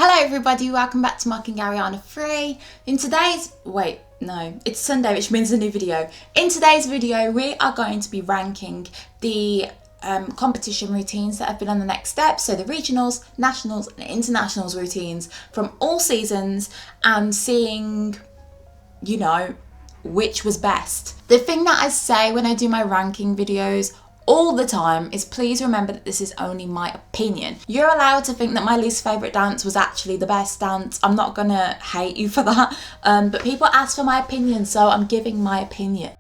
Hello everybody, welcome back to Mark and Garyana 3. It's Sunday, which means a new video. In today's video, we are going to be ranking the competition routines that have been on the next step. So the regionals, nationals and internationals routines from all seasons and seeing, which was best. The thing that I say when I do my ranking videos all the time is please remember that this is only my opinion. You're allowed to think that my least favourite dance was actually the best dance. I'm not gonna hate you for that, but people ask for my opinion, so I'm giving my opinion.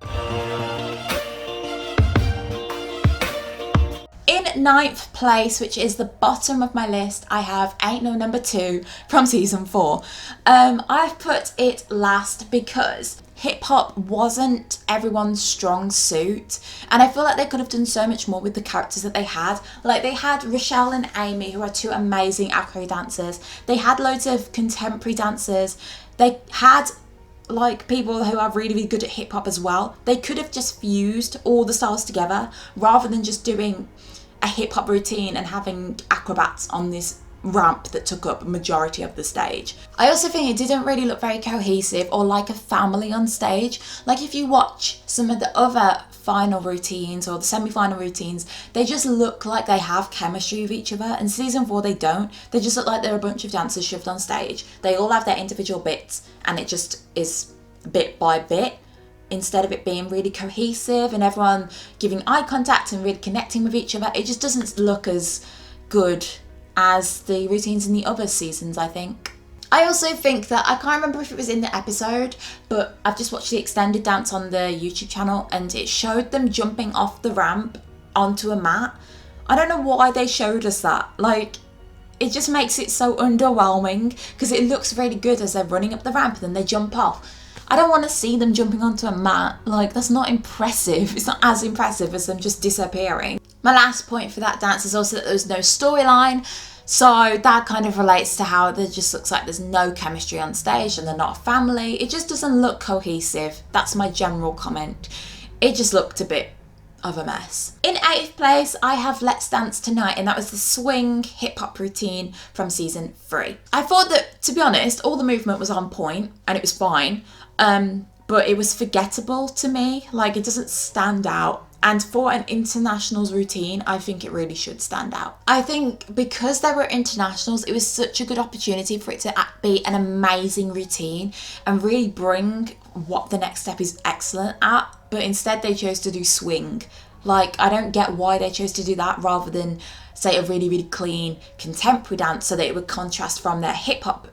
In 9th place, which is the bottom of my list, I have Ain't No Number 2 from season 4. I've put it last because hip hop wasn't everyone's strong suit, and I feel like they could have done so much more with the characters that they had. Like, they had Rochelle and Amy, who are two amazing acro dancers. They had loads of contemporary dancers. They had like people who are really, really good at hip hop as well. They could have just fused all the styles together rather than just doing a hip hop routine and having acrobats on this ramp that took up a majority of the stage. I also think it didn't really look very cohesive or like a family on stage. Like, if you watch some of the other final routines or the semi-final routines, they just look like they have chemistry with each other. In season 4 they don't. They just look like they're a bunch of dancers shoved on stage. They all have their individual bits and it just is bit by bit, instead of it being really cohesive and everyone giving eye contact and really connecting with each other. It just doesn't look as good as the routines in the other seasons, I think. I also think that, I can't remember if it was in the episode, but I've just watched the extended dance on the YouTube channel and it showed them jumping off the ramp onto a mat. I don't know why they showed us that. Like, it just makes it so underwhelming because it looks really good as they're running up the ramp and then they jump off. I don't want to see them jumping onto a mat. Like, that's not impressive. It's not as impressive as them just disappearing. My last point for that dance is also that there was no storyline. So that kind of relates to how there just looks like there's no chemistry on stage and they're not a family. It just doesn't look cohesive. That's my general comment. It just looked a bit of a mess. In 8th place, I have Let's Dance Tonight, and that was the swing hip hop routine from season 3. I thought that, to be honest, all the movement was on point and it was fine. But it was forgettable to me. Like, it doesn't stand out. And for an internationals routine, I think it really should stand out. I think because there were internationals, it was such a good opportunity for it to be an amazing routine and really bring what the next step is excellent at. But instead they chose to do swing. Like, I don't get why they chose to do that rather than, say, a really, really clean contemporary dance so that it would contrast from their hip hop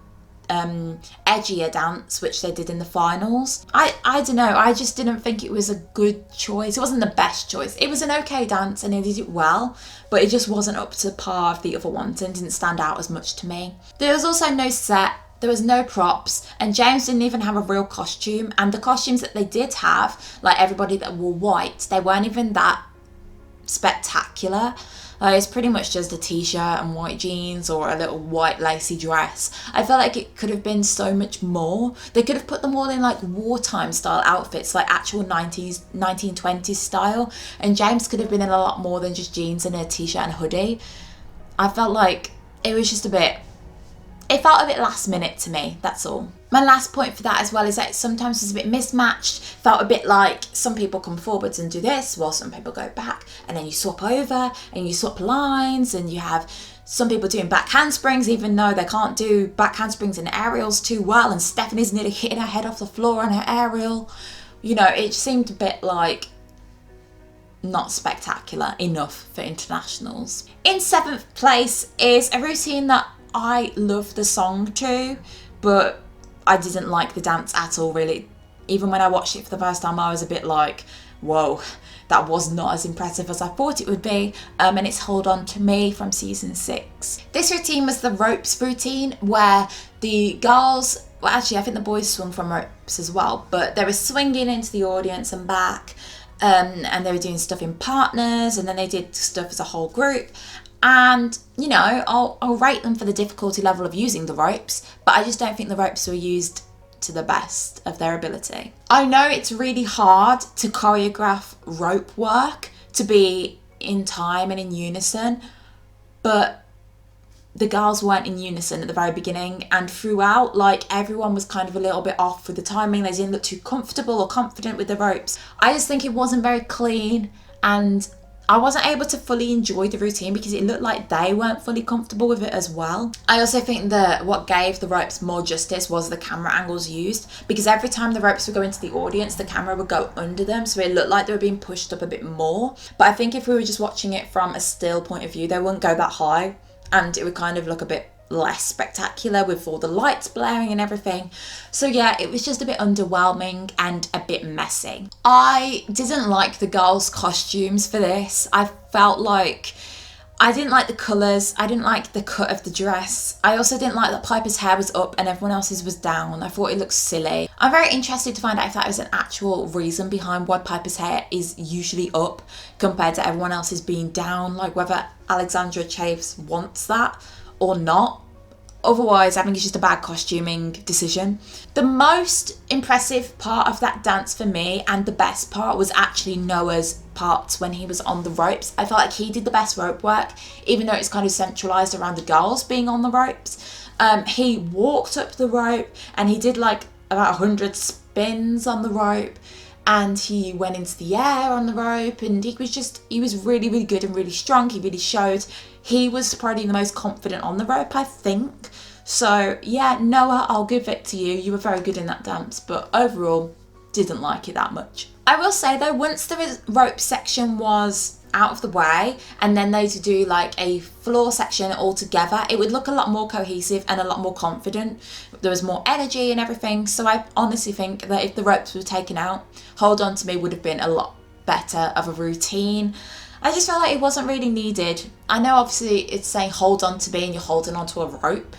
edgier dance, which they did in the finals. I don't know, I just didn't think it was a good choice. It wasn't the best choice. It was an okay dance and they did it well, but it just wasn't up to par of the other ones and didn't stand out as much to me. There was also no set, there was no props, and James didn't even have a real costume, and the costumes that they did have, like everybody that wore white, they weren't even that spectacular. It's pretty much just a t-shirt and white jeans or a little white lacy dress. I felt like it could have been so much more. They could have put them all in like wartime style outfits, like actual 90s, 1920s style. And James could have been in a lot more than just jeans and a t-shirt and hoodie. I felt like it was just it felt a bit last minute to me, that's all. My last point for that as well is that sometimes it's a bit mismatched. Felt a bit like some people come forwards and do this while some people go back, and then you swap over and you swap lines, and you have some people doing back handsprings even though they can't do back handsprings and aerials too well, and Stephanie's nearly hitting her head off the floor on her aerial. It seemed a bit like not spectacular enough for internationals. In 7th place is a routine that I love the song to, but I didn't like the dance at all, really. Even when I watched it for the first time, I was a bit like, whoa, that was not as impressive as I thought it would be. And it's Hold On To Me from season 6. This routine was the ropes routine, where the girls, well, actually I think the boys swung from ropes as well, but they were swinging into the audience and back, and they were doing stuff in partners, and then they did stuff as a whole group. And I'll rate them for the difficulty level of using the ropes, but I just don't think the ropes were used to the best of their ability. I know it's really hard to choreograph rope work to be in time and in unison, but the girls weren't in unison at the very beginning, and throughout, like, everyone was kind of a little bit off with the timing. They didn't look too comfortable or confident with the ropes. I just think it wasn't very clean, and I wasn't able to fully enjoy the routine because it looked like they weren't fully comfortable with it as well. I also think that what gave the ropes more justice was the camera angles used, because every time the ropes would go into the audience, the camera would go under them, so it looked like they were being pushed up a bit more. But I think if we were just watching it from a still point of view, they wouldn't go that high, and it would kind of look a bit less spectacular with all the lights blaring and everything. So yeah, it was just a bit underwhelming and a bit messy. I didn't like the girls' costumes for this. I felt like I didn't like the colours, I didn't like the cut of the dress. I also didn't like that Piper's hair was up and everyone else's was down. I thought it looked silly. I'm very interested to find out if that was an actual reason behind why Piper's hair is usually up compared to everyone else's being down, like whether Alexandra Chaves wants that or not. Otherwise, I think it's just a bad costuming decision. The most impressive part of that dance for me, and the best part, was actually Noah's part when he was on the ropes. I felt like he did the best rope work, even though it's kind of centralised around the girls being on the ropes. He walked up the rope and he did like about 100 spins on the rope, and he went into the air on the rope, and he was really, really good and really strong. He really showed he was probably the most confident on the rope, I think. So yeah, Noah, I'll give it to you. You were very good in that dance, but overall, didn't like it that much. I will say though, once the rope section was out of the way and then they to do like a floor section all together, it would look a lot more cohesive and a lot more confident. There was more energy and everything. So I honestly think that if the ropes were taken out, Hold On to Me would have been a lot better of a routine. I just felt like it wasn't really needed. I know obviously it's saying hold on to me and you're holding onto a rope,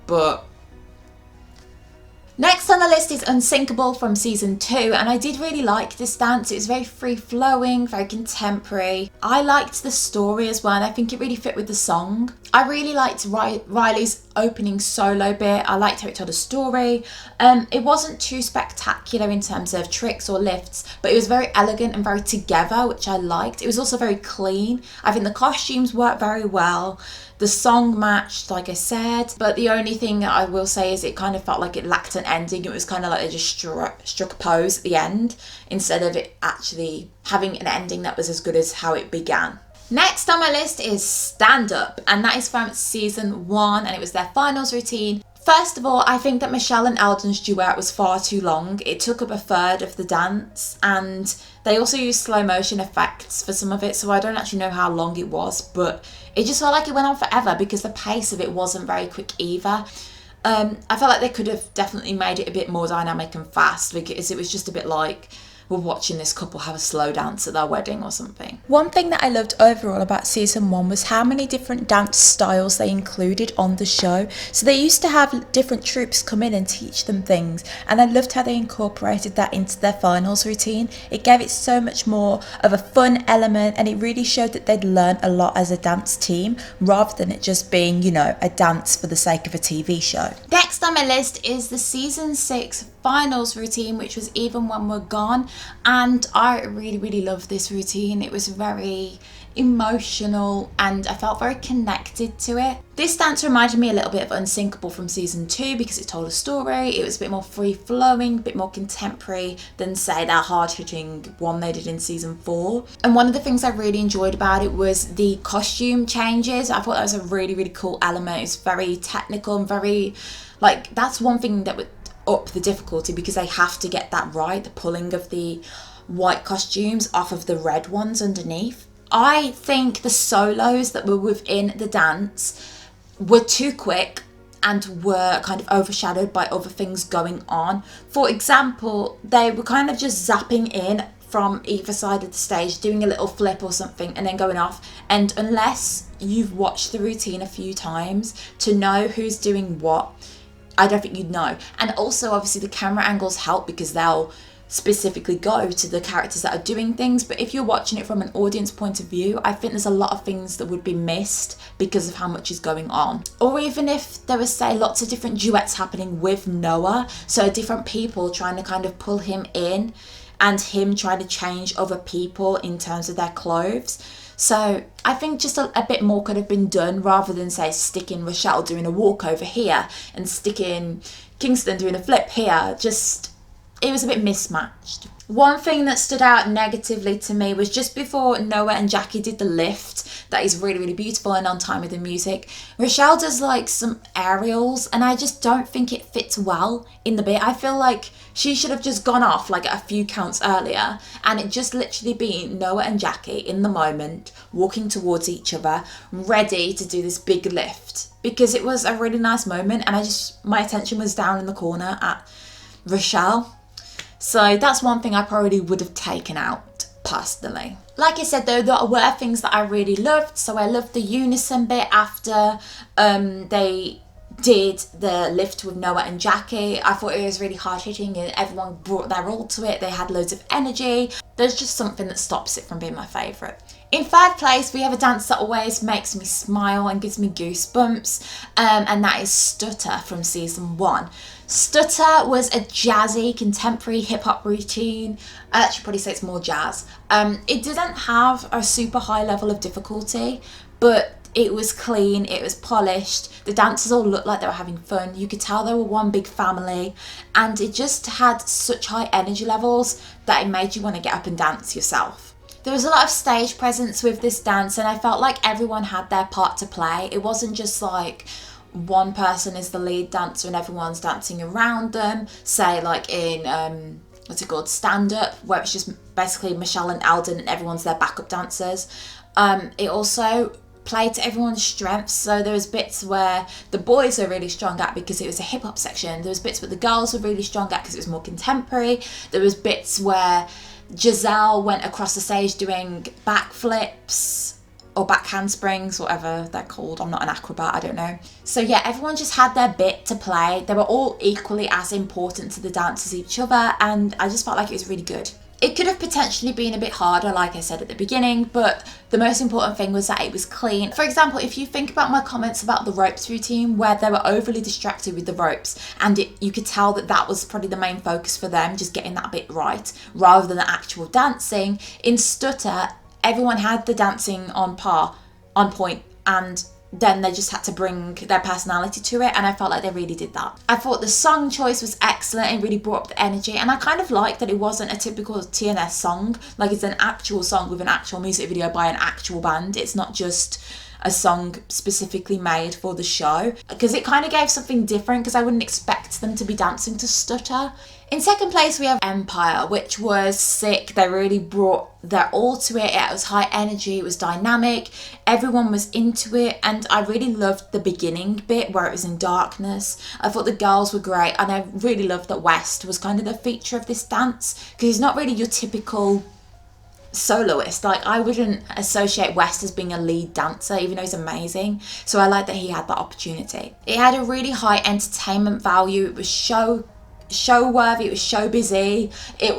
but next on the list is Unsinkable from season 2, and I did really like this dance. It was very free flowing, very contemporary. I liked the story as well, and I think it really fit with the song. I really liked Riley's opening solo bit. I liked how it told a story. It wasn't too spectacular in terms of tricks or lifts, but it was very elegant and very together, which I liked. It was also very clean. I think the costumes worked very well. The song matched, like I said, but the only thing that I will say is it kind of felt like it lacked an ending. It was kind of like they just struck a pose at the end instead of it actually having an ending that was as good as how it began. Next on my list is Stand Up, and that is from season 1, and it was their finals routine. First of all, I think that Michelle and Eldon's duet was far too long. It took up a third of the dance, and they also used slow motion effects for some of it, so I don't actually know how long it was, but it just felt like it went on forever because the pace of it wasn't very quick either. I felt like they could have definitely made it a bit more dynamic and fast, because it was just a bit like we're watching this couple have a slow dance at their wedding or something. One thing that I loved overall about season 1 was how many different dance styles they included on the show. So they used to have different troupes come in and teach them things, and I loved how they incorporated that into their finals routine. It gave it so much more of a fun element, and it really showed that they'd learned a lot as a dance team rather than it just being, you know, a dance for the sake of a TV show. Next on my list is the season 6 finals routine, which was Even When We're Gone, and I really, really loved this routine. It was very emotional and I felt very connected to it. This dance reminded me a little bit of Unsinkable from season 2 because it told a story. It was a bit more free flowing, a bit more contemporary than say that hard hitting one they did in season 4. And one of the things I really enjoyed about it was the costume changes. I thought that was a really, really cool element. It's very technical and very, like, that's one thing that would up the difficulty because they have to get that right, the pulling of the white costumes off of the red ones underneath. I think the solos that were within the dance were too quick and were kind of overshadowed by other things going on. For example, they were kind of just zapping in from either side of the stage, doing a little flip or something and then going off. And unless you've watched the routine a few times to know who's doing what, I don't think you'd know. And also obviously the camera angles help because they'll specifically go to the characters that are doing things, but if you're watching it from an audience point of view, I think there's a lot of things that would be missed because of how much is going on. Or even if there was, say, lots of different duets happening with Noah, so different people trying to kind of pull him in and him trying to change other people in terms of their clothes. So I think just a bit more could have been done, rather than say sticking Rochelle doing a walk over here and sticking Kingston doing a flip here. Just, it was a bit mismatched. One thing that stood out negatively to me was just before Noah and Jackie did the lift, that is really, really beautiful and on time with the music, Rochelle does like some aerials, and I just don't think it fits well in the bit. I feel like she should have just gone off like a few counts earlier, and it just literally been Noah and Jackie in the moment, walking towards each other, ready to do this big lift, because it was a really nice moment, and my attention was down in the corner at Rochelle. So that's one thing I probably would have taken out personally. Like I said though, there were things that I really loved. So I loved the unison bit after they did the lift with Noah and Jackie. I thought it was really hard hitting and everyone brought their all to it. They had loads of energy. There's just something that stops it from being my favourite. In third place, we have a dance that always makes me smile and gives me goosebumps, and that is Stutter from season 1. Stutter was a jazzy, contemporary hip-hop routine. I should probably say it's more jazz. It didn't have a super high level of difficulty, but it was clean, it was polished. The dancers all looked like they were having fun. You could tell they were one big family, and it just had such high energy levels that it made you want to get up and dance yourself. There was a lot of stage presence with this dance, and I felt like everyone had their part to play. It wasn't just like one person is the lead dancer and everyone's dancing around them, say like in what's it called, Stand Up, where it's just basically Michelle and Eldon and everyone's their backup dancers. It also played to everyone's strengths, so there was bits where the boys were really strong at because it was a hip-hop section. There was bits where the girls were really strong at because it was more contemporary. There was bits where Giselle went across the stage doing backflips or back handsprings, whatever they're called. I'm not an acrobat, I don't know. So yeah, everyone just had their bit to play. They were all equally as important to the dance as each other, and I just felt like it was really good. It could have potentially been a bit harder, like I said at the beginning, but the most important thing was that it was clean. For example, if you think about my comments about the ropes routine, where they were overly distracted with the ropes, and you could tell that that was probably the main focus for them, just getting that bit right, rather than the actual dancing. In Stutter, everyone had the dancing on point, and then they just had to bring their personality to it, and I felt like they really did that. I thought the song choice was excellent and really brought up the energy, and I kind of liked that it wasn't a typical TNS song. Like, it's an actual song with an actual music video by an actual band. It's not just a song specifically made for the show, because it kind of gave something different, because I wouldn't expect them to be dancing to Stutter. In second place, we have Empire, which was sick. They really brought their all to it. It was high energy, it was dynamic, everyone was into it, and I really loved the beginning bit where it was in darkness. I thought the girls were great, and I really loved that West was kind of the feature of this dance, because he's not really your typical soloist. Like, I wouldn't associate West as being a lead dancer, even though he's amazing. So I like that he had that opportunity. It had a really high entertainment value. It was show worthy, it was show busy. It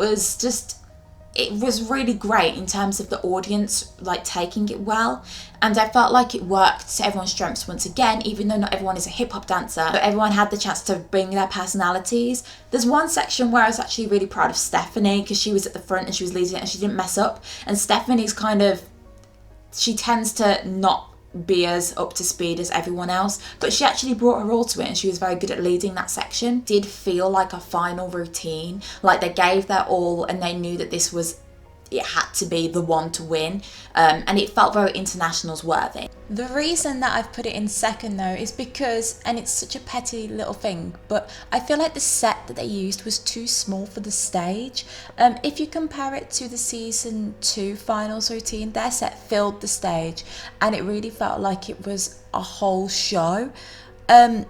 was really great in terms of the audience like taking it well, and I felt like it worked to everyone's strengths once again, even though not everyone is a hip-hop dancer, but everyone had the chance to bring their personalities. There's one section where I was actually really proud of Stephanie, because she was at the front and she was leading it and she didn't mess up, and Stephanie's she tends to not be as up to speed as everyone else, but she actually brought her all to it, and she was very good at leading that section. It did feel like a final routine, like they gave their all and they knew that it had to be the one to win, and it felt very internationals worthy. The reason that I've put it in second though is because, and it's such a petty little thing, but I feel like the set that they used was too small for the stage. If you compare it to the season 2 finals routine, their set filled the stage and it really felt like it was a whole show. And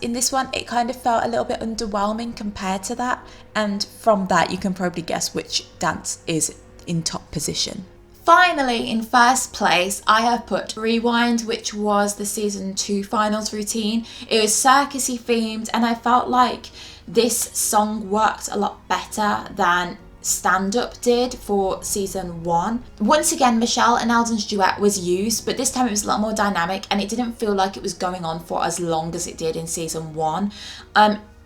in this one, it kind of felt a little bit underwhelming compared to that. And from that, you can probably guess which dance is in top position. Finally, in first place, I have put Rewind, which was the season 2 finals routine. It was circusy themed, and I felt like this song worked a lot better than Stand Up did for season 1. Once again, Michelle and Eldon's duet was used, but this time it was a lot more dynamic, and it didn't feel like it was going on for as long as it did in season 1.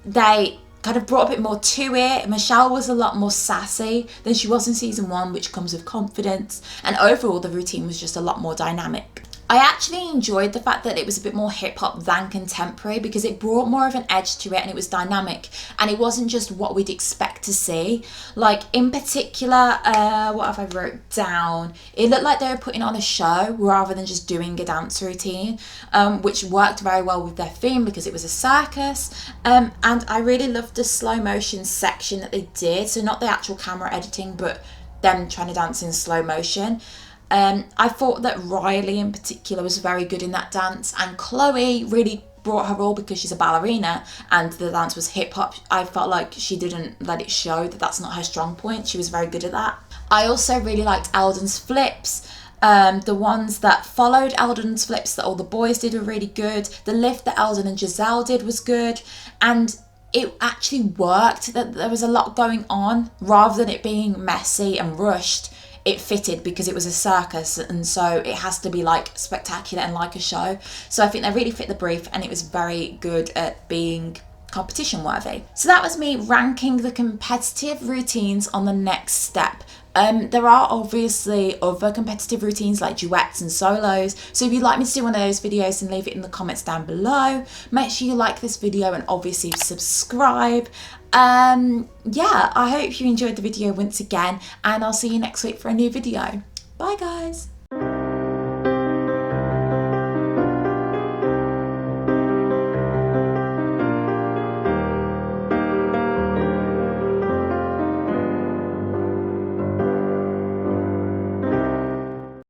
They kind of brought a bit more to it. Michelle was a lot more sassy than she was in season 1, which comes with confidence, and overall the routine was just a lot more dynamic. I actually enjoyed the fact that it was a bit more hip-hop than contemporary, because it brought more of an edge to it and it was dynamic, and it wasn't just what we'd expect to see. Like in particular, what have I wrote down? It looked like they were putting on a show rather than just doing a dance routine, which worked very well with their theme because it was a circus. And I really loved the slow motion section that they did. So not the actual camera editing, but them trying to dance in slow motion. I thought that Riley in particular was very good in that dance, and Chloe really brought her all because she's a ballerina and the dance was hip hop. I felt like she didn't let it show that that's not her strong point. She was very good at that. I also really liked Eldon's flips. The ones that followed Eldon's flips that all the boys did were really good. The lift that Eldon and Giselle did was good, and it actually worked. That there was a lot going on rather than it being messy and rushed. It fitted because it was a circus, and so it has to be like spectacular and like a show. So I think they really fit the brief, and it was very good at being competition worthy. So that was me ranking the competitive routines on the next step. There are obviously other competitive routines like duets and solos, so if you'd like me to do one of those videos, then leave it in the comments down below. Make sure you like this video and obviously subscribe. Yeah, I hope you enjoyed the video once again, and I'll see you next week for a new video. Bye guys.